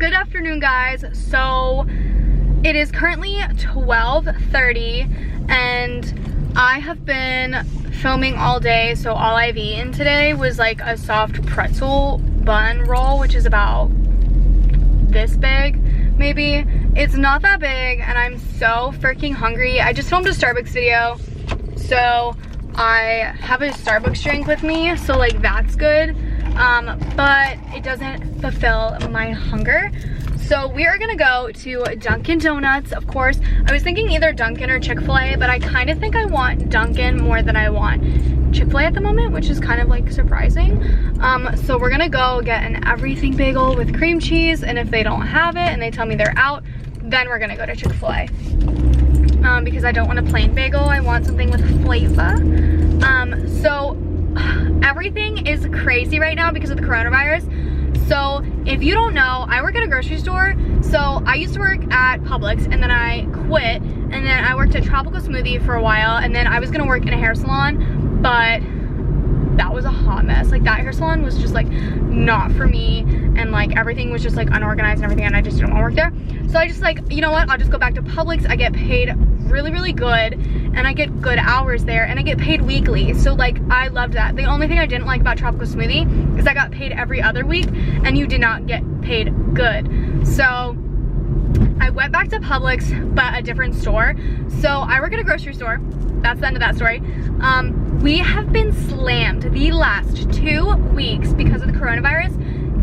Good afternoon, guys. So it is currently 12:30 and I have been filming all day. So all I've eaten today was like a soft pretzel bun roll, which is about this big, maybe. It's not that big and I'm so freaking hungry. I just filmed a Starbucks video, so I have a Starbucks drink with me, so like that's good. But it doesn't fulfill my hunger. So we are gonna go to Dunkin' Donuts, of course. I was thinking either Dunkin' or Chick-fil-A, but I kind of think I want Dunkin' more than I want Chick-fil-A at the moment, which is kind of like surprising. So we're gonna go get an everything bagel with cream cheese, and if they don't have it and they tell me they're out, then we're gonna go to Chick-fil-A. Because I don't want a plain bagel, I want something with flavor. So everything is crazy right now because of the coronavirus. So if you don't know, I work at a grocery store. So I used to work at Publix and then I quit, and then I worked at Tropical Smoothie for a while, and then I was gonna work in a hair salon, but that was a hot mess. Like that hair salon was just like not for me, and like everything was just like unorganized and everything, and I just didn't want to work there. So I just like, you know what, I'll just go back to Publix. I get paid really good and I get good hours there, and I get paid weekly, so like I loved that. The only thing I didn't like about Tropical Smoothie is I got paid every other week and you did not get paid good. So I went back to Publix, but a different store. So I work at a grocery store. That's the end of that story. We have been slammed the last 2 weeks because of the coronavirus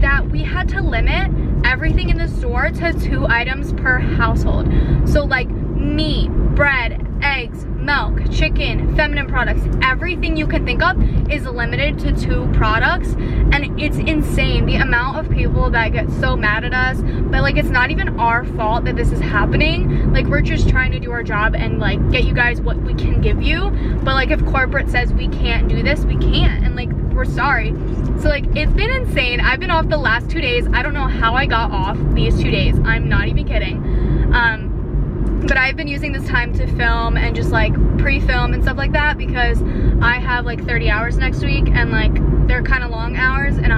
that we had to limit everything in the store to 2 items per household. So like meat, bread, eggs, milk, chicken, feminine products, everything you can think of is limited to 2 products. And it's insane the amount of people that get so mad at us, but like it's not even our fault that this is happening. Like we're just trying to do our job and like get you guys what we can give you, but like if corporate says we can't do this, we can't, and like we're sorry. So like it's been insane. I've been off the last 2 days. I don't know how I got off these 2 days, I'm not even kidding. But I've been using this time to film and just like pre-film and stuff like that, because I have like 30 hours next week, and like they're kind of long hours, and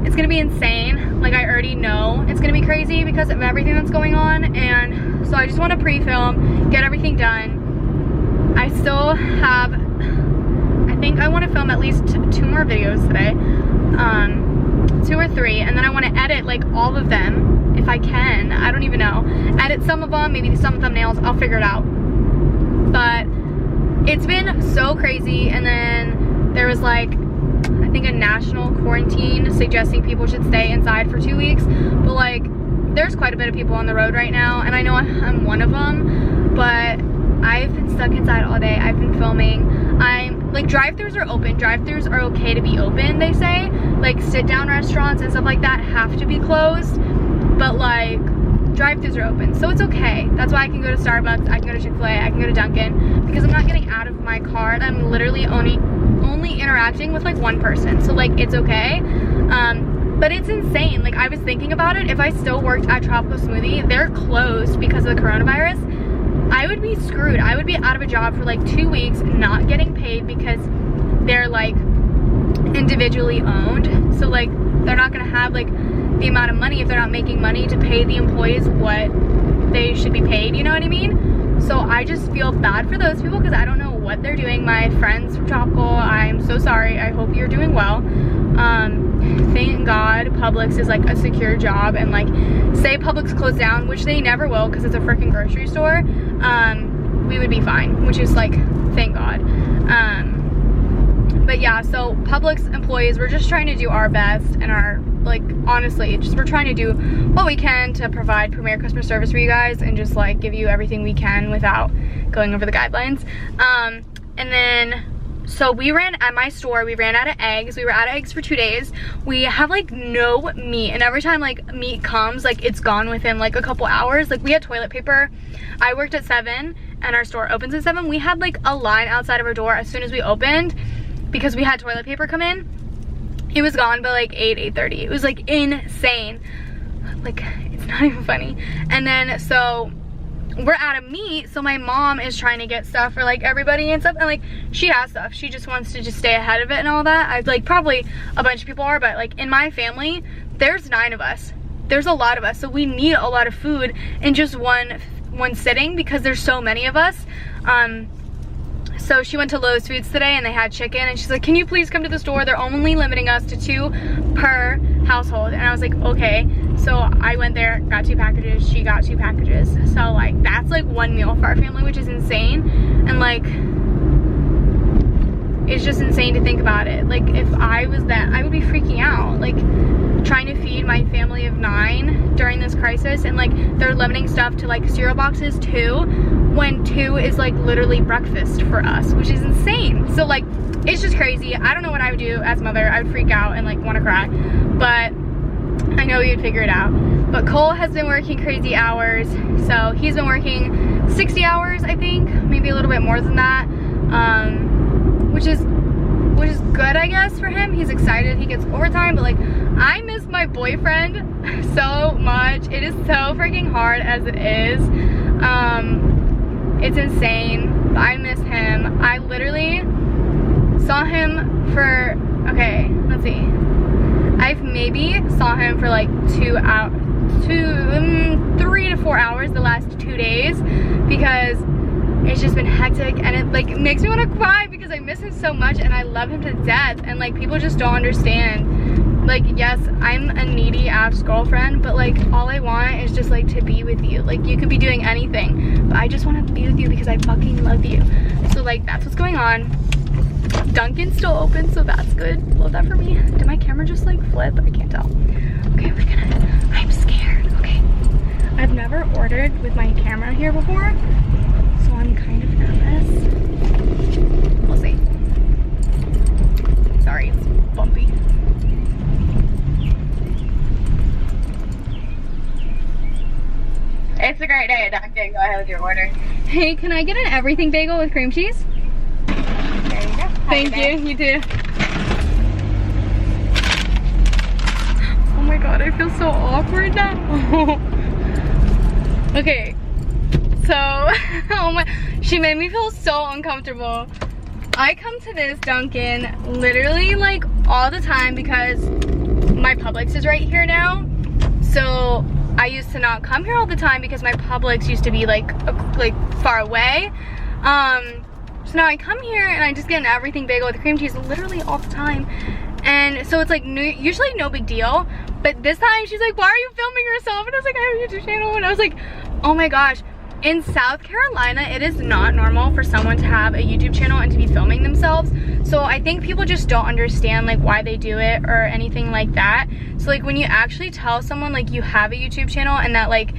it's gonna be insane. Like I already know it's gonna be crazy because of everything that's going on, and so I just want to pre-film, get everything done. I still have, I think I want to film at least 2 more videos today, 2 or 3, and then I want to edit like all of them if I can. I don't even know. Edit some of them, maybe some thumbnails, I'll figure it out. But it's been so crazy, and then there was like, I think a national quarantine suggesting people should stay inside for 2 weeks, but like there's quite a bit of people on the road right now, and I know I'm one of them, but I've been stuck inside all day. I've been filming. Like drive-thrus are open. Drive-thrus are okay to be open, they say. Like sit-down restaurants and stuff like that have to be closed, but like drive-thrus are open, so it's okay. That's why I can go to Starbucks, I can go to Chick-fil-A, I can go to Dunkin', because I'm not getting out of my car, and I'm literally only interacting with like 1 person, so like it's okay. But it's insane. Like I was thinking about it, if I still worked at Tropical Smoothie, they're closed because of the coronavirus, I would be screwed. I would be out of a job for like 2 weeks, not getting paid, because they're like individually owned, so like they're not gonna have like the amount of money if they're not making money to pay the employees what they should be paid, you know what I mean? So I just feel bad for those people because I don't know what they're doing. My friends from Tropical, I'm so sorry. I hope you're doing well. Thank God Publix is like a secure job, and like say Publix closed down, which they never will because it's a freaking grocery store, we would be fine, which is like thank God. But yeah, so Publix employees, we're just trying to do our best, and our, like, honestly, just we're trying to do what we can to provide premier customer service for you guys, and just like give you everything we can without going over the guidelines. And then so we ran at my store, we ran out of eggs. We were out of eggs for 2 days. We have like no meat, and every time like meat comes, like it's gone within like a couple hours. Like we had toilet paper. I worked at 7 and our store opens at 7. We had like a line outside of our door as soon as we opened because we had toilet paper come in. It was gone by like 8:30. It was like insane. Like it's not even funny. And then so we're out of meat, so my mom is trying to get stuff for like everybody and stuff, and like she has stuff, she just wants to just stay ahead of it and all that. I like probably a bunch of people are, but like in my family there's 9 of us, there's a lot of us, so we need a lot of food in just one sitting because there's so many of us. So she went to Lowe's Foods today and they had chicken, and she's like, can you please come to the store? They're only limiting us to 2 per household. And I was like, okay. So I went there, got 2 packages, she got 2 packages. So like, that's like 1 meal for our family, which is insane. And like, it's just insane to think about it. Like, if I was that, I would be freaking out. Like, trying to feed my family of 9 during this crisis, and like, they're limiting stuff to like cereal boxes 2, when 2 is like literally breakfast for us, which is insane. So like, it's just crazy. I don't know what I would do as a mother. I would freak out and like want to cry, but I know you'd figure it out. But Cole has been working crazy hours, so he's been working 60 hours, I think, maybe a little bit more than that, which is good, I guess, for him. He's excited, he gets overtime, but like, I miss my boyfriend so much. It is so freaking hard as it is. It's insane. I miss him. I literally saw him for, okay, let's see. I've maybe saw him for like 3 to 4 hours the last 2 days, because it's just been hectic, and it like makes me want to cry because I miss him so much and I love him to death, and like, people just don't understand. Like, yes, I'm a needy ass girlfriend, but like, all I want is just like to be with you. Like, you could be doing anything, but I just want to be with you because I fucking love you. So like, that's what's going on. Dunkin's still open, so that's good. Love that for me. Did my camera just like flip? I can't tell. Okay, I'm scared. Okay, I've never ordered with my camera here before, so I'm kind of nervous. We'll see. Sorry, it's bumpy. It's a great day at Dunkin. Go ahead with your order. Hey, can I get an everything bagel with cream cheese? There you go. Thank you. You too. Oh my god, I feel so awkward now. Okay, so oh my, she made me feel so uncomfortable. I come to this Dunkin literally like all the time because my Publix is right here now. So I used to not come here all the time because my Publix used to be like far away. So now I come here and I just get an everything bagel with cream cheese literally all the time. And so it's like usually no big deal, but this time she's like, why are you filming yourself? And I was like, I have a YouTube channel. And I was like, oh my gosh. In South Carolina, it is not normal for someone to have a YouTube channel and to be filming themselves. So I think people just don't understand like why they do it or anything like that. So like, when you actually tell someone like you have a YouTube channel and that like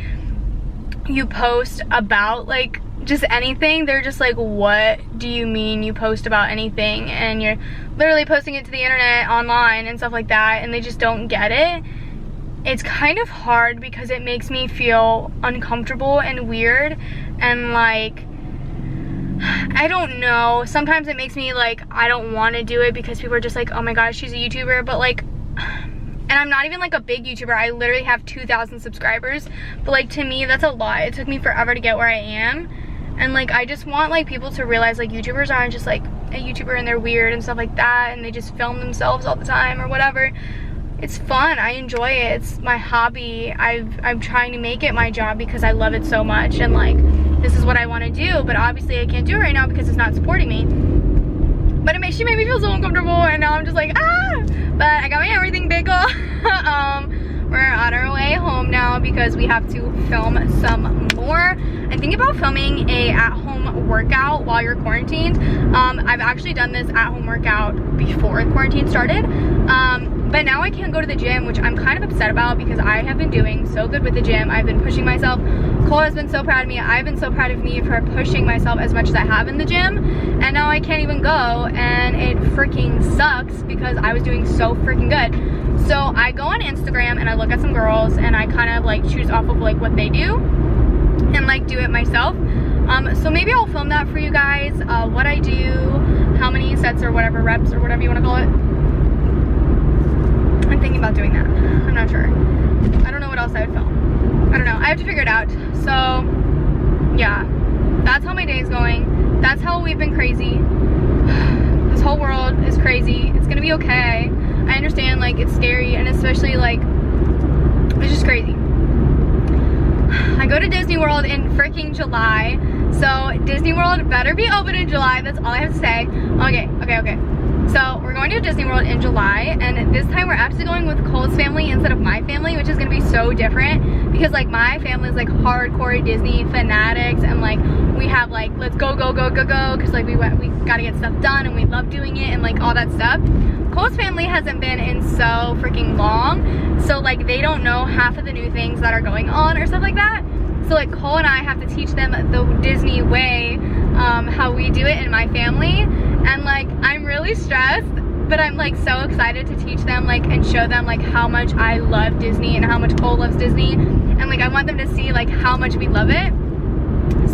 you post about like just anything, they're just like, what do you mean you post about anything? And you're literally posting it to the internet, online and stuff like that, and they just don't get it. It's kind of hard because it makes me feel uncomfortable and weird, and like, I don't know, sometimes it makes me like, I don't want to do it because people are just like, oh my gosh, she's a YouTuber, but like, and I'm not even like a big YouTuber, I literally have 2,000 subscribers, but like, to me that's a lot. It took me forever to get where I am, and like, I just want like people to realize like YouTubers aren't just like a YouTuber and they're weird and stuff like that and they just film themselves all the time or whatever. It's fun, I enjoy it, it's my hobby. I'm trying to make it my job because I love it so much, and like, this is what I want to do, but obviously I can't do it right now because it's not supporting me. But she made me feel so uncomfortable, and now I'm just like, ah! But I got my everything bagel. We're on our way home now because we have to film some more. I'm thinking about filming a at-home workout while you're quarantined. I've actually done this at-home workout before quarantine started. But now I can't go to the gym, which I'm kind of upset about because I have been doing so good with the gym. I've been pushing myself. Cole has been so proud of me. I've been so proud of me for pushing myself as much as I have in the gym. And now I can't even go, and it freaking sucks because I was doing so freaking good. So I go on Instagram and I look at some girls and I kind of like choose off of like what they do and like do it myself. So maybe I'll film that for you guys, what I do, how many sets or whatever, reps or whatever you want to call it. I'm thinking about doing that. I'm not sure. I don't know what else I would film. I don't know. I have to figure it out. So, yeah. That's how my day is going. That's how we've been crazy. This whole world is crazy. It's gonna be okay. I understand, like, it's scary, and especially, like, it's just crazy. World in freaking July. So Disney World better be open in July. That's all I have to say. Okay. So we're going to Disney World in July, and this time we're actually going with Cole's family instead of my family, which is gonna be so different because like my family is like hardcore Disney fanatics, and like we have like let's go because like we gotta get stuff done and we love doing it and like all that stuff. Cole's family hasn't been in so freaking long, so like they don't know half of the new things that are going on or stuff like that. So like Cole and I have to teach them the Disney way, how we do it in my family, and like I'm really stressed, but I'm like so excited to teach them like and show them like how much I love Disney and how much Cole loves Disney, and like I want them to see like how much we love it.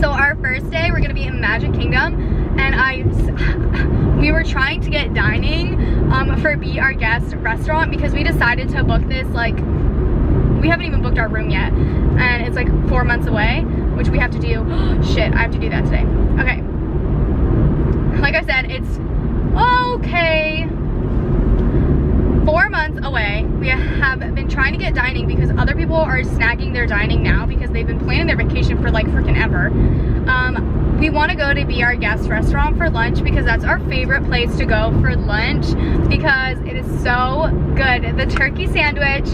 So our first day we're gonna be in Magic Kingdom, and we were trying to get dining for Be Our Guest restaurant because we decided to book this like we haven't even booked our room yet, and it's like 4 months away, which we have to do. Shit, I have to do that today. Okay, like I said, it's okay 4 months away. We have been trying to get dining because other people are snagging their dining now because they've been planning their vacation for like freaking ever. We want to go to Be Our Guest restaurant for lunch because that's our favorite place to go for lunch because it is so good. The turkey sandwich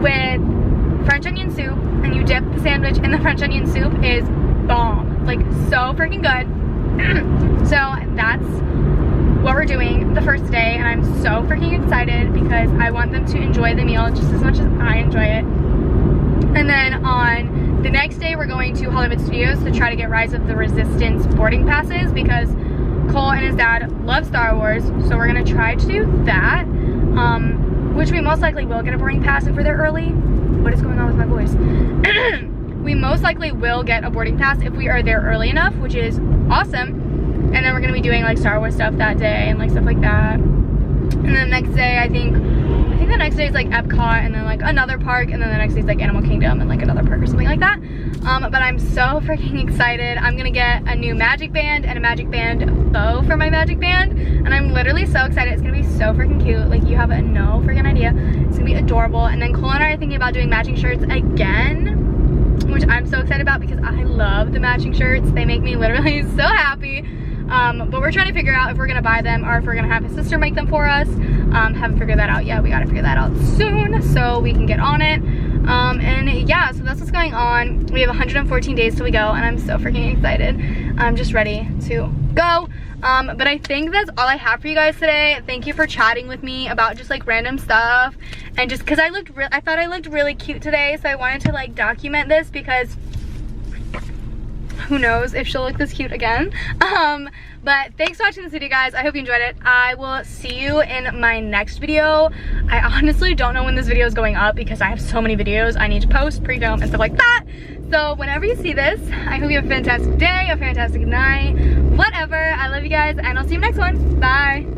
with French onion soup, and you dip the sandwich in the French onion soup, is bomb. Like so freaking good. So that's what we're doing the first day, and I'm so freaking excited because I want them to enjoy the meal just as much as I enjoy it. And then on the next day we're going to Hollywood Studios to try to get Rise of the Resistance boarding passes because Cole and his dad love Star Wars, so we're gonna try to do that, which we most likely will get a boarding pass if we're there early. What is going on with my voice? We most likely will get a boarding pass if we are there early enough, which is awesome. And then we're gonna be doing like Star Wars stuff that day and like stuff like that. And then the next day, I think the next day is like Epcot, and then like another park, and then the next day is like Animal Kingdom and like another park or something like that. But I'm so freaking excited. I'm gonna get a new magic band and a magic band bow for my magic band, and I'm literally so excited. It's gonna be so freaking cute. Like you have no freaking idea. It's gonna be adorable. And then Cole and I are thinking about doing matching shirts again, which I'm so excited about because I love the matching shirts. They make me literally so happy. But we're trying to figure out if we're gonna buy them or if we're gonna have his sister make them for us. Haven't figured that out yet. We gotta figure that out soon so we can get on it. And yeah, so that's what's going on. We have 114 days till we go, and I'm so freaking excited. I'm just ready to go. But I think that's all I have for you guys today. Thank you for chatting with me about just like random stuff, and just because I thought I looked really cute today, so I wanted to like document this because who knows if she'll look this cute again. But thanks for watching this video, guys. I hope you enjoyed it. I will see you in my next video. I honestly don't know when this video is going up because I have so many videos I need to post, pre-film, and stuff like that. So whenever you see this, I hope you have a fantastic day, a fantastic night, whatever. I love you guys, and I'll see you next one. Bye.